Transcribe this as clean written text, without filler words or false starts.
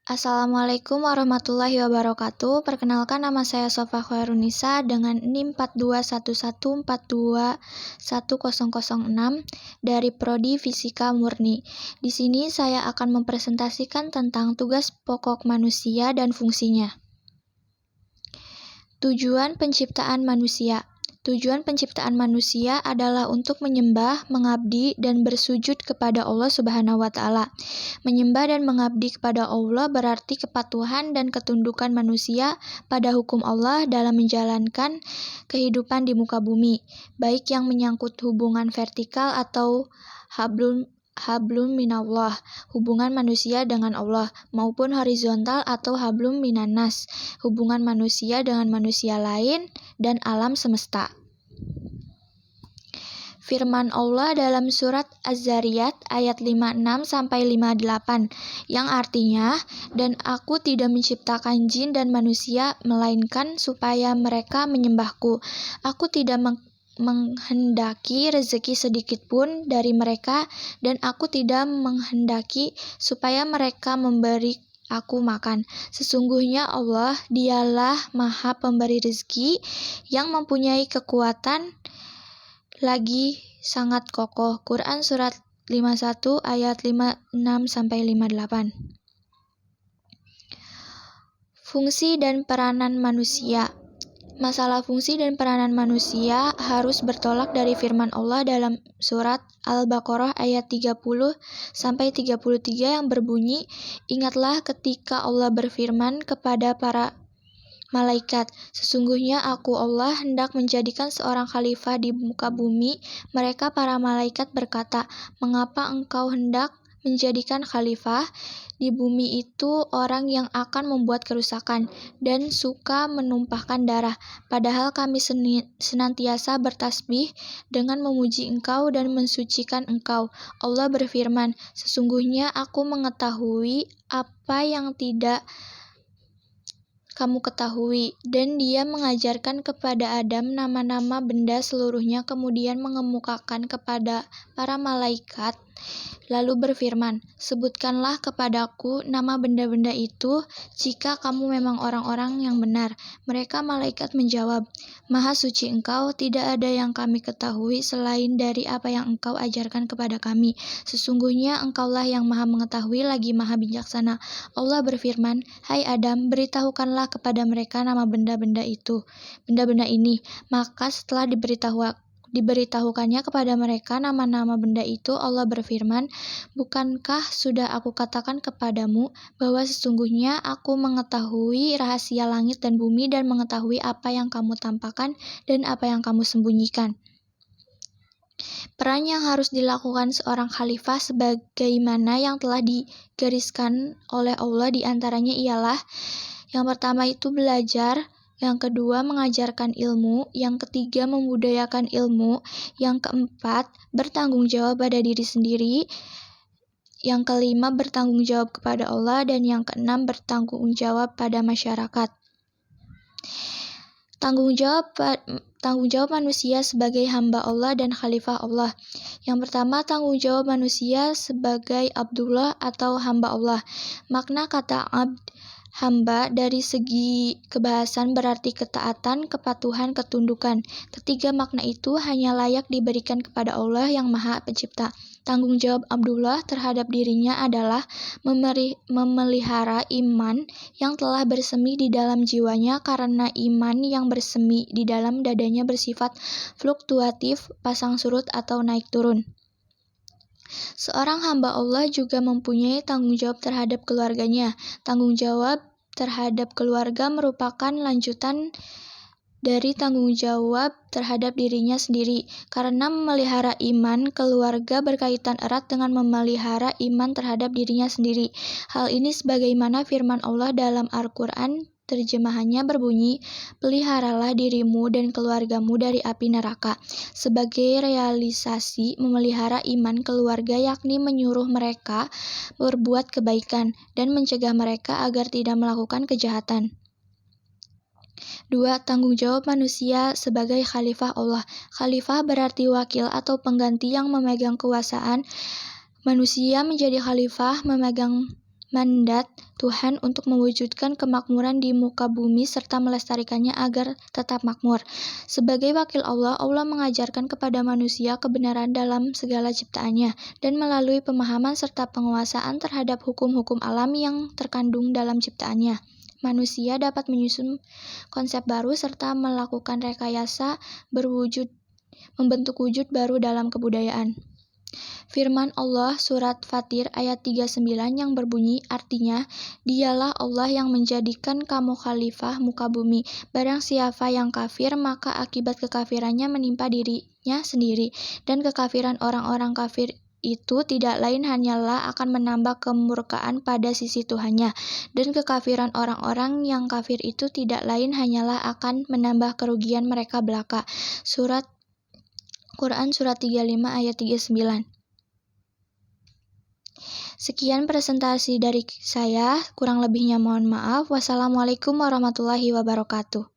Assalamualaikum warahmatullahi wabarakatuh. Perkenalkan, nama saya Sofa Khairunisa dengan NIM 4211421006 dari Prodi Fisika Murni. Di sini saya akan mempresentasikan tentang tugas pokok manusia dan fungsinya. Tujuan penciptaan manusia. Tujuan penciptaan manusia adalah untuk menyembah, mengabdi, dan bersujud kepada Allah Subhanahu wa Ta'ala. Menyembah dan mengabdi kepada Allah berarti kepatuhan dan ketundukan manusia pada hukum Allah dalam menjalankan kehidupan di muka bumi, baik yang menyangkut hubungan vertikal atau hablum minallah, hubungan manusia dengan Allah, maupun horizontal atau hablum minannas, hubungan manusia dengan manusia lain dan alam semesta. Firman Allah dalam surat Az-Zariyat ayat 56-58 yang artinya, "Dan aku tidak menciptakan jin dan manusia melainkan supaya mereka menyembahku. Aku tidak menghendaki rezeki sedikit pun dari mereka, dan aku tidak menghendaki supaya mereka memberi aku makan. Sesungguhnya Allah, Dialah Maha Pemberi rezeki yang mempunyai kekuatan lagi sangat kokoh." Quran surat 51 ayat 56-58. Fungsi dan peranan manusia. Masalah fungsi dan peranan manusia harus bertolak dari firman Allah dalam surat Al-Baqarah ayat 30-33 yang berbunyi, "Ingatlah ketika Allah berfirman kepada para malaikat, sesungguhnya aku Allah hendak menjadikan seorang khalifah di muka bumi. Mereka para malaikat berkata, mengapa engkau hendak menjadikan khalifah di bumi itu orang yang akan membuat kerusakan dan suka menumpahkan darah, padahal kami senantiasa bertasbih dengan memuji engkau dan mensucikan engkau. Allah berfirman, sesungguhnya aku mengetahui apa yang tidak kamu ketahui. Dan Dia mengajarkan kepada Adam nama-nama benda seluruhnya, kemudian mengemukakan kepada para malaikat, lalu berfirman, sebutkanlah kepadaku nama benda-benda itu jika kamu memang orang-orang yang benar. Mereka malaikat menjawab, Maha suci engkau, tidak ada yang kami ketahui selain dari apa yang engkau ajarkan kepada kami. Sesungguhnya engkaulah yang maha mengetahui lagi maha bijaksana. Allah berfirman, hai Adam, beritahukanlah kepada mereka nama benda-benda ini. Maka setelah diberitahukannya kepada mereka nama-nama benda itu, Allah berfirman, bukankah sudah aku katakan kepadamu bahwa sesungguhnya aku mengetahui rahasia langit dan bumi dan mengetahui apa yang kamu tampakkan dan apa yang kamu sembunyikan. Peran yang harus dilakukan seorang khalifah sebagaimana yang telah digariskan oleh Allah diantaranya ialah, yang pertama itu belajar, yang kedua mengajarkan ilmu, yang ketiga membudayakan ilmu, yang keempat bertanggung jawab pada diri sendiri, yang kelima bertanggung jawab kepada Allah, dan yang keenam bertanggung jawab pada masyarakat. Tanggung jawab manusia sebagai hamba Allah dan khalifah Allah. Yang pertama, tanggung jawab manusia sebagai Abdullah atau hamba Allah. Makna kata abd, hamba, dari segi kebahasan berarti ketaatan, kepatuhan, ketundukan. Ketiga makna itu hanya layak diberikan kepada Allah yang Maha Pencipta. Tanggung jawab Abdullah terhadap dirinya adalah memelihara iman yang telah bersemi di dalam jiwanya, karena iman yang bersemi di dalam dadanya bersifat fluktuatif, pasang surut atau naik turun. Seorang hamba Allah juga mempunyai tanggung jawab terhadap keluarganya. Tanggung jawab terhadap keluarga merupakan lanjutan dari tanggung jawab terhadap dirinya sendiri. Karena memelihara iman keluarga berkaitan erat dengan memelihara iman terhadap dirinya sendiri. Hal ini sebagaimana firman Allah dalam Al-Quran, terjemahannya berbunyi, peliharalah dirimu dan keluargamu dari api neraka. Sebagai realisasi memelihara iman keluarga, yakni menyuruh mereka berbuat kebaikan dan mencegah mereka agar tidak melakukan kejahatan. 2. Tanggung jawab manusia sebagai khalifah Allah. Khalifah berarti wakil atau pengganti yang memegang kekuasaan. Manusia menjadi khalifah memegang mandat Tuhan untuk mewujudkan kemakmuran di muka bumi serta melestarikannya agar tetap makmur. Sebagai wakil Allah, Allah mengajarkan kepada manusia kebenaran dalam segala ciptaannya, dan melalui pemahaman serta penguasaan terhadap hukum-hukum alam yang terkandung dalam ciptaannya, manusia dapat menyusun konsep baru serta melakukan rekayasa membentuk wujud baru dalam kebudayaan. Firman Allah surat Fatir ayat 39 yang berbunyi, artinya, dialah Allah yang menjadikan kamu khalifah muka bumi. Barang siapa yang kafir, maka akibat kekafirannya menimpa dirinya sendiri. Dan kekafiran orang-orang kafir itu tidak lain hanyalah akan menambah kemurkaan pada sisi Tuhannya. Dan kekafiran orang-orang yang kafir itu tidak lain hanyalah akan menambah kerugian mereka belaka. Quran surat 35 ayat 39. Sekian presentasi dari saya, kurang lebihnya mohon maaf. Wassalamualaikum warahmatullahi wabarakatuh.